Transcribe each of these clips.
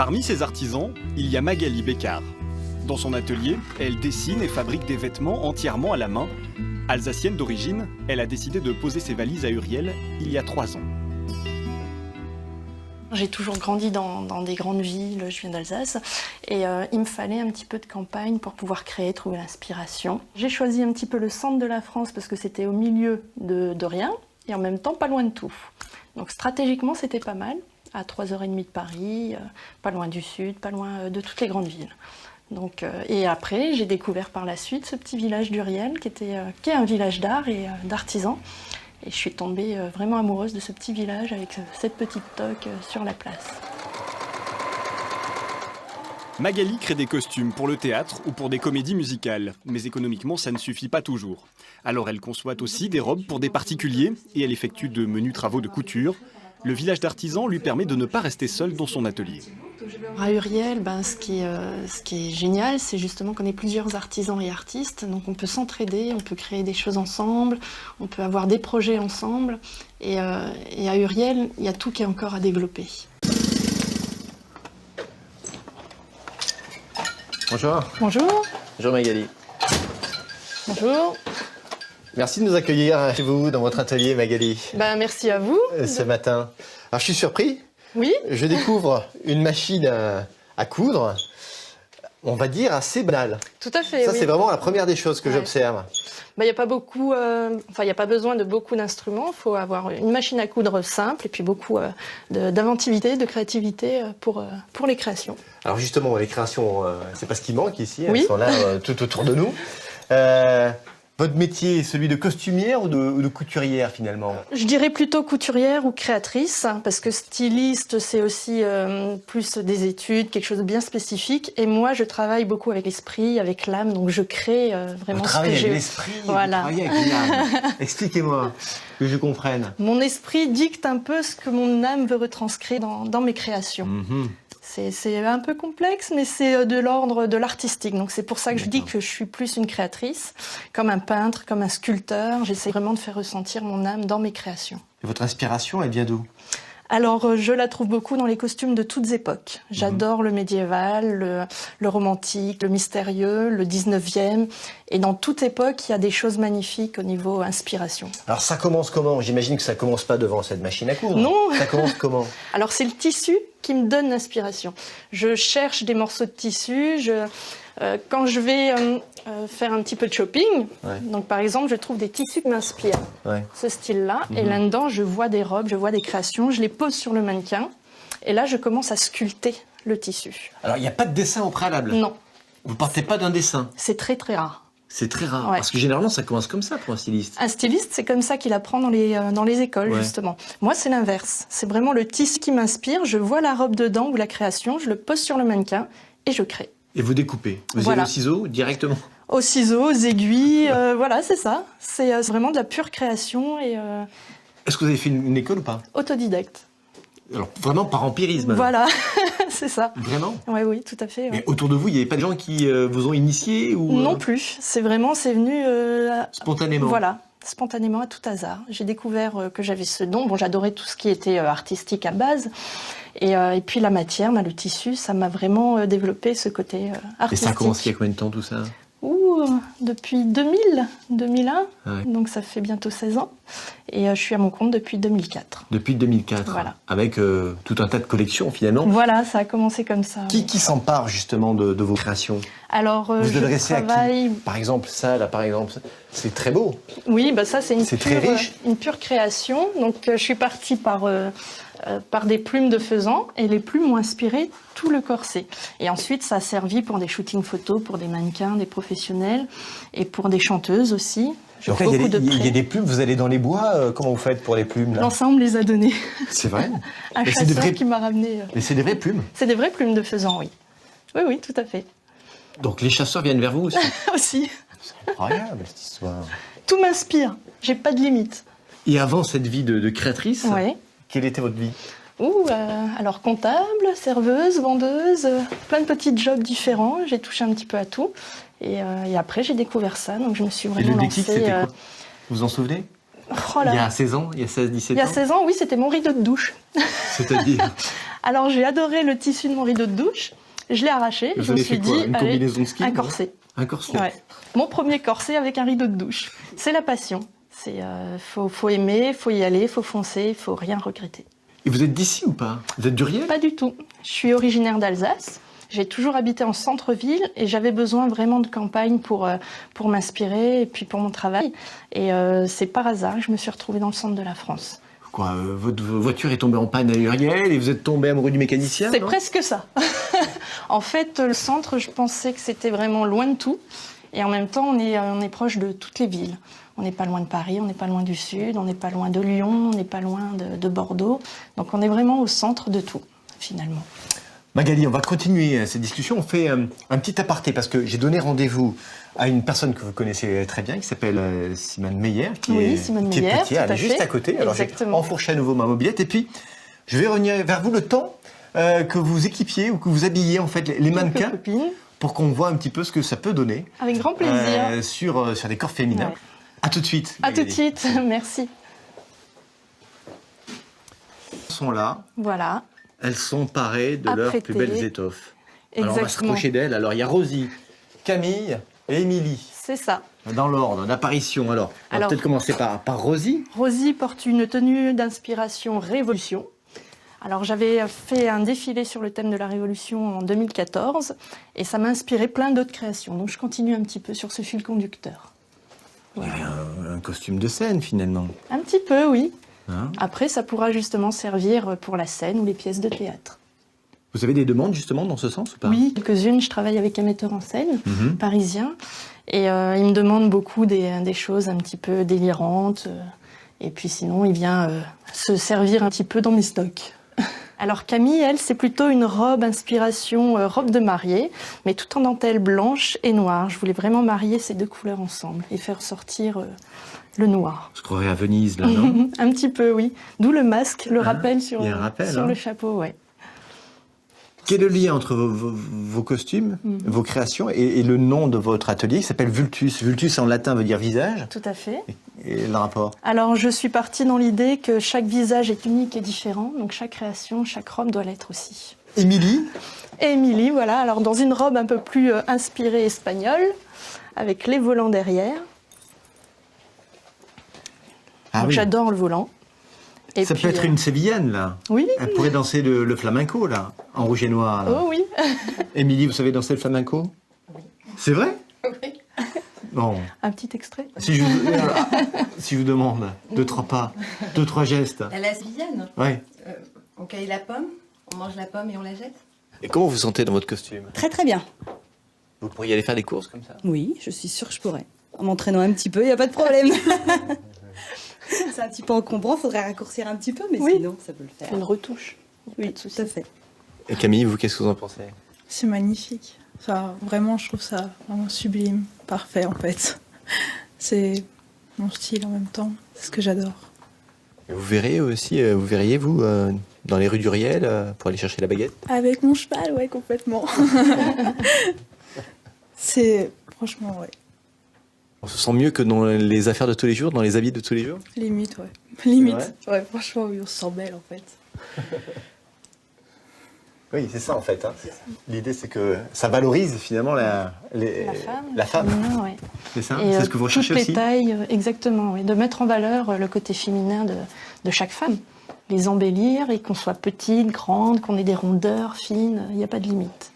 Parmi ces artisans, il y a Magali Bécard. Dans son atelier, elle dessine et fabrique des vêtements entièrement à la main. Alsacienne d'origine, elle a décidé de poser ses valises à Uriel il y a 3 ans. J'ai toujours grandi dans des grandes villes, je viens d'Alsace, et il me fallait un petit peu de campagne pour pouvoir créer, trouver l'inspiration. J'ai choisi un petit peu le centre de la France parce que c'était au milieu de rien, et en même temps pas loin de tout. Donc stratégiquement c'était pas mal, à 3h30 de Paris, pas loin du sud, pas loin de toutes les grandes villes. Donc, et après, j'ai découvert par la suite ce petit village d'Uriel qui est un village d'art et d'artisans. Et je suis tombée vraiment amoureuse de ce petit village avec cette petite toque sur la place. Magali crée des costumes pour le théâtre ou pour des comédies musicales. Mais économiquement, ça ne suffit pas toujours. Alors elle conçoit aussi des robes pour des particuliers et elle effectue de menus travaux de couture. Le village d'artisans lui permet de ne pas rester seule dans son atelier. À Uriel, ce qui est génial, c'est justement qu'on est plusieurs artisans et artistes, donc on peut s'entraider, on peut créer des choses ensemble, on peut avoir des projets ensemble, et à Uriel, il y a tout qui est encore à développer. Bonjour. Bonjour. Bonjour Magali. Bonjour. Merci de nous accueillir chez vous, dans votre atelier Magali. Merci à vous. Ce matin. Alors je suis surpris. Oui. Je découvre une machine à coudre, on va dire assez banale. Tout à fait, Ça, oui. c'est vraiment la première des choses que j'observe. Il n'y a pas beaucoup, il n'y a pas besoin de beaucoup d'instruments. Il faut avoir une machine à coudre simple et puis beaucoup d'inventivité, de créativité pour les créations. Alors justement, les créations, c'est pas ce qui manque ici. Oui. Elles sont là tout autour de nous. Votre métier est celui de costumière ou de couturière finalement? Je dirais plutôt couturière ou créatrice, parce que styliste, c'est aussi plus des études, quelque chose de bien spécifique. Et moi, je travaille beaucoup avec l'esprit, avec l'âme, donc je crée vraiment ce que j'ai. Vous travaillez avec l'esprit, voilà. vous travaillez avec l'âme. Expliquez-moi, que je comprenne. Mon esprit dicte un peu ce que mon âme veut retranscrire dans mes créations. C'est un peu complexe, mais c'est de l'ordre de l'artistique. Donc c'est pour ça que je dis que je suis plus une créatrice, comme un peintre, comme un sculpteur. J'essaie vraiment de faire ressentir mon âme dans mes créations. Et votre inspiration, elle vient d'où? Alors, je la trouve beaucoup dans les costumes de toutes époques. J'adore le médiéval, le romantique, le mystérieux, le 19e. Et dans toute époque, il y a des choses magnifiques au niveau inspiration. Alors, ça commence comment? J'imagine que ça commence pas devant cette machine à coudre. Non. Ça commence comment? Alors, c'est le tissu qui me donne l'inspiration. Je cherche des morceaux de tissu. Quand je vais faire un petit peu de shopping, donc par exemple, je trouve des tissus qui m'inspirent, ce style-là, et là-dedans, je vois des robes, je vois des créations, je les pose sur le mannequin, et là, je commence à sculpter le tissu. Alors, il n'y a pas de dessin au préalable? Non. Vous partez pas d'un dessin? C'est très très rare. C'est très rare, parce que généralement, ça commence comme ça pour un styliste. Un styliste, c'est comme ça qu'il apprend dans les écoles, justement. Moi, c'est l'inverse. C'est vraiment le tissu qui m'inspire, je vois la robe dedans ou la création, je le pose sur le mannequin, et je crée. Et vous découpez? Vous allez au ciseau directement? Au ciseau, aux aiguilles, voilà, c'est ça. C'est vraiment de la pure création. Est-ce que vous avez fait une école ou pas? Autodidacte. Alors, vraiment par empirisme? Voilà, c'est ça. Vraiment? Oui, tout à fait. Mais autour de vous, il n'y avait pas de gens qui vous ont initié ou... Non plus, c'est venu... spontanément? Voilà, spontanément, à tout hasard. J'ai découvert que j'avais ce don. Bon, j'adorais tout ce qui était artistique à base. Et puis la matière, le tissu, ça m'a vraiment développé ce côté artistique. Et ça a commencé il y a combien de temps tout ça? Depuis 2001, donc ça fait bientôt 16 ans. Et je suis à mon compte depuis 2004. Depuis 2004, voilà. Avec tout un tas de collections finalement. Voilà, ça a commencé comme ça. Qui s'empare justement de vos créations? Alors, vous adressez à qui? Par exemple, ça, là, par exemple, c'est très beau. Oui, ça c'est très riche. Une pure création. Donc je suis partie par des plumes de faisan, et les plumes m'ont inspiré tout le corset. Et ensuite, ça a servi pour des shootings photos, pour des mannequins, des professionnels, et pour des chanteuses aussi. Donc là, il y a des plumes, vous allez dans les bois, comment vous faites pour les plumes là? L'ensemble les a données. C'est vrai? Un chasseur qui m'a ramené. Mais c'est des vraies plumes? C'est des vraies plumes de faisan, oui. Oui, tout à fait. Donc les chasseurs viennent vers vous aussi? Aussi. C'est incroyable cette histoire. Tout m'inspire, j'ai pas de limite. Et avant cette vie de créatrice, quelle était votre vie? Alors comptable, serveuse, vendeuse, plein de petits jobs différents, j'ai touché un petit peu à tout. Et après j'ai découvert ça, donc je me suis vraiment lancée. Et le déclic, c'était quoi? Vous vous en souvenez? Oh là. Il y a 16 ans, il y a 16, 17 ans? Il y a 16 ans, oui, c'était mon rideau de douche. C'est-à-dire? Alors j'ai adoré le tissu de mon rideau de douche. Je l'ai arraché. Vous Je me avez suis fait quoi? dit, Une allez, combinaison de ski? un corset. Un corset. Ouais. Mon premier corset avec un rideau de douche. C'est la passion. C'est faut aimer, faut y aller, faut foncer, faut rien regretter. Et vous êtes d'ici ou pas? Vous êtes d'Uriel? Pas du tout. Je suis originaire d'Alsace. J'ai toujours habité en centre-ville et j'avais besoin vraiment de campagne pour m'inspirer et puis pour mon travail. Et c'est par hasard que je me suis retrouvée dans le centre de la France. Quoi, votre voiture est tombée en panne à Uriel et vous êtes tombé amoureux du mécanicien? C'est non presque ça. En fait, le centre, je pensais que c'était vraiment loin de tout. Et en même temps, on est proche de toutes les villes. On n'est pas loin de Paris, on n'est pas loin du Sud, on n'est pas loin de Lyon, on n'est pas loin de Bordeaux. Donc on est vraiment au centre de tout, finalement. Magali, on va continuer cette discussion. On fait un petit aparté parce que j'ai donné rendez-vous à une personne que vous connaissez très bien qui s'appelle Simone Meyer, qui est Simone qui est Meyer, petite, elle est juste à côté. Alors j'ai Exactement. enfourché à nouveau ma mobilette et puis je vais revenir vers vous le temps que vous équipiez ou que vous habilliez en fait les mannequins Copine. pour qu'on voit un petit peu ce que ça peut donner Avec grand plaisir. sur des corps féminins. Ouais. À tout de suite. À tout de Magali. suite, merci. Elles sont là, Voilà, elles sont parées de leurs Apprêtées. plus belles étoffes. Alors on va se exactement. rapprocher d'elles. Alors il y a Rosie, Camille et Émilie. C'est ça. Dans l'ordre d'apparition, alors. On va Alors- peut-être commencer par Rosie. Rosie porte une tenue d'inspiration Révolution. Alors j'avais fait un défilé sur le thème de la Révolution en 2014 et ça m'a inspiré plein d'autres créations. Donc je continue un petit peu sur ce fil conducteur. Il y avait un costume de scène, finalement. Un petit peu, oui. Hein. Après, ça pourra justement servir pour la scène ou les pièces de théâtre. Vous avez des demandes, justement, dans ce sens ou pas? Oui, quelques-unes. Je travaille avec un metteur en scène Mhm. parisien et il me demande beaucoup des choses un petit peu délirantes. Et puis sinon, il vient se servir un petit peu dans mes stocks. Alors Camille, elle, c'est plutôt une robe inspiration robe de mariée, mais tout en dentelle blanche et noire. Je voulais vraiment marier ces deux couleurs ensemble et faire sortir le noir. Je croirais à Venise, là, non? Un petit peu, oui. D'où le masque, le rappel sur, il y a un rappel, sur hein. le chapeau, ouais. Quel est le lien entre vos costumes, vos créations et le nom de votre atelier qui s'appelle Vultus? Vultus, en latin, veut dire visage. Tout à fait. Et le rapport? Alors, je suis partie dans l'idée que chaque visage est unique et différent, donc chaque création, chaque robe doit l'être aussi. Émilie? Et Émilie, voilà, alors dans une robe un peu plus inspirée espagnole, avec les volants derrière. Ah Donc oui. j'adore le volant. Et Ça puis, peut être une sévillane, là. Oui, Elle pourrait danser le flamenco, là, en rouge et noir. Là. oh oui. Émilie, vous savez danser le flamenco? Oui. C'est vrai? Oui. Bon. Un petit extrait. Si je vous demande deux, trois pas, deux, trois gestes. La sevillane, Ouais. on cueille la pomme, on mange la pomme et on la jette. Et comment vous sentez dans votre costume? Très très bien. Vous pourriez aller faire des courses comme ça? Oui, je suis sûre que je pourrais. En m'entraînant un petit peu, il n'y a pas de problème. C'est un petit peu encombrant, il faudrait raccourcir un petit peu, mais Oui. sinon ça peut le faire. Une retouche. Oui, Pas de souci. tout à fait. Et Camille, vous, qu'est-ce que vous en pensez? C'est magnifique. Enfin, vraiment, je trouve ça vraiment sublime, parfait en fait. C'est mon style en même temps, c'est ce que j'adore. Vous verrez aussi, vous verriez, vous, dans les rues d'Uriel, pour aller chercher la baguette? Avec mon cheval, ouais, complètement. C'est franchement, ouais, On se sent mieux que dans les affaires de tous les jours, dans les habits de tous les jours? limite, ouais. Limite. vrai Ouais, franchement, oui, on se sent belle en fait. Oui, c'est ça en fait. Hein. L'idée, c'est que ça valorise finalement la femme. La femme. Féminin, ouais. C'est ça? Et C'est ce que vous recherchez toutes les aussi? tailles, exactement, oui. De mettre en valeur le côté féminin de chaque femme. Les embellir et qu'on soit petite, grande, qu'on ait des rondeurs fines, il n'y a pas de limite.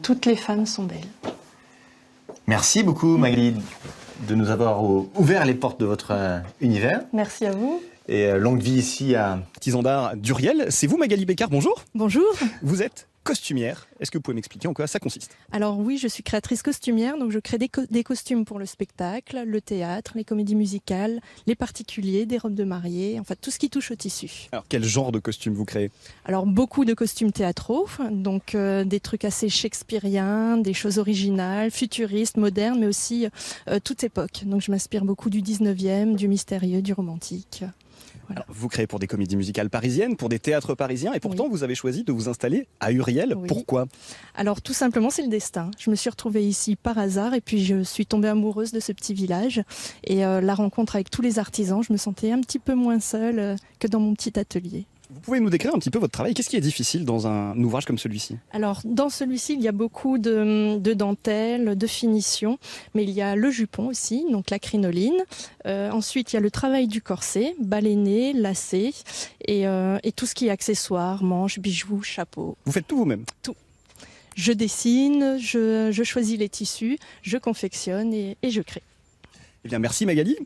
Toutes les femmes sont belles. Merci beaucoup, Magali, de nous avoir ouvert les portes de votre univers. Merci à vous. Et longue vie ici à... Artisan d'art d'Uriel, c'est vous Magali Bécard, bonjour. Bonjour. Vous êtes costumière. Est-ce que vous pouvez m'expliquer en quoi ça consiste? Alors oui, je suis créatrice costumière, donc je crée des costumes pour le spectacle, le théâtre, les comédies musicales, les particuliers, des robes de mariée, enfin tout ce qui touche au tissu. Alors quel genre de costume vous créez? Alors beaucoup de costumes théâtraux, donc des trucs assez shakespeariens, des choses originales, futuristes, modernes, mais aussi toute époque. Donc je m'inspire beaucoup du 19e, du mystérieux, du romantique. Voilà. Alors, vous créez pour des comédies musicales parisiennes, pour des théâtres parisiens, et pourtant vous avez choisi de vous installer à Uriel. Oui. Pourquoi? Alors tout simplement, c'est le destin. Je me suis retrouvée ici par hasard et puis je suis tombée amoureuse de ce petit village. Et la rencontre avec tous les artisans, je me sentais un petit peu moins seule que dans mon petit atelier. Vous pouvez nous décrire un petit peu votre travail? Qu'est-ce qui est difficile dans un ouvrage comme celui-ci? Alors, dans celui-ci, il y a beaucoup de dentelle, de finition, mais il y a le jupon aussi, donc la crinoline. Ensuite, il y a le travail du corset, baleiné, lacé, et tout ce qui est accessoires, manches, bijoux, chapeaux. Vous faites tout vous-même? Tout. Je dessine, je choisis les tissus, je confectionne et je crée. Eh bien, merci Magali.